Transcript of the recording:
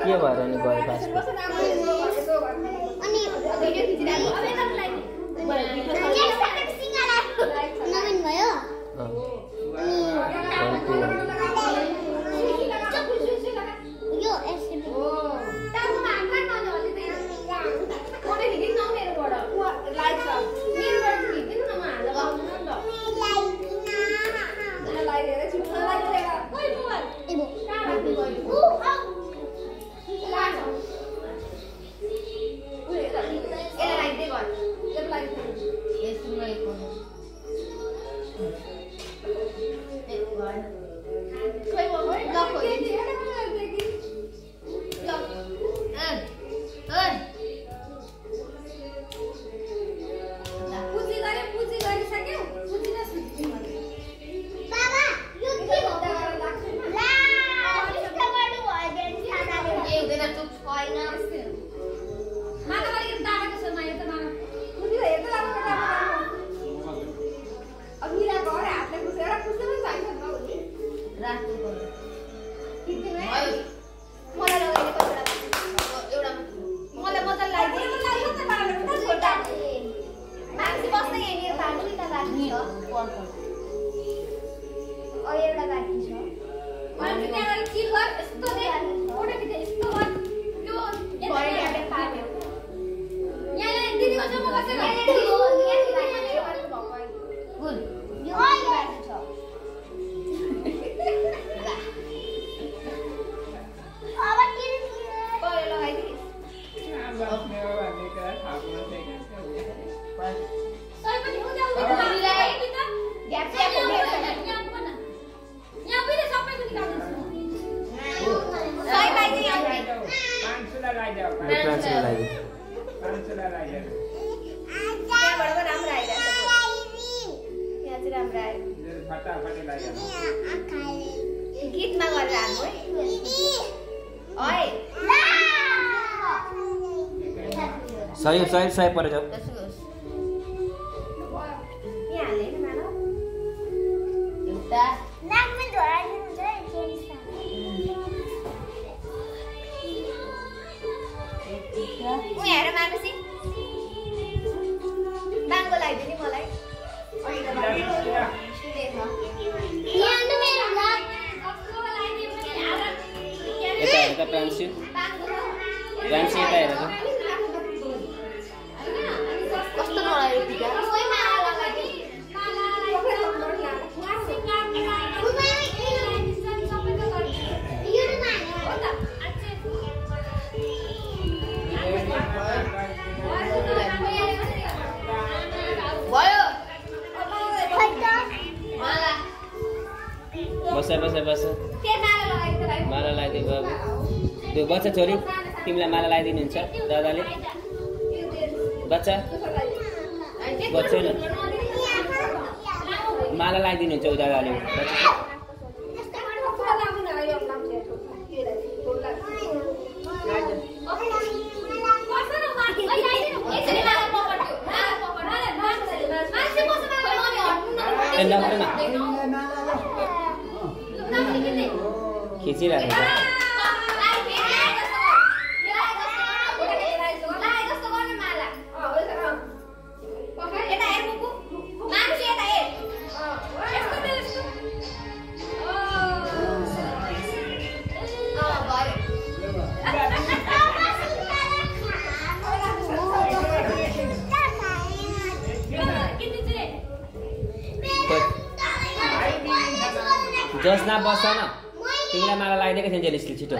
के भएर नि गयो पासपोर्ट नवीन भयो यो एसबी गीतमा गरेर आएको है सही सही सही परे जाऊ यहाँ हाले न मानो एउटा नाकमा धोरा दिनुहुन्छ म हेर मानसी बाङ्गो लगाइदिनु मलाई यता हेर त पेन्सिल पेन्सिल यता हेर त कस्तो नलाग्यो टिका ओइ माला लगाइदिनु बस बस बस माला लगाइदिए बाबु त्यो बच्चा छोरी तिमीलाई माला लगाइदिनुहुन्छ दादाले बच्चा बच्चा न माला लगाइदिनुहुन्छ उ दादाले खिचिरहेको जसना बस न तिमीलाई माला लगाइदिएको थियो जेलिसले छिटो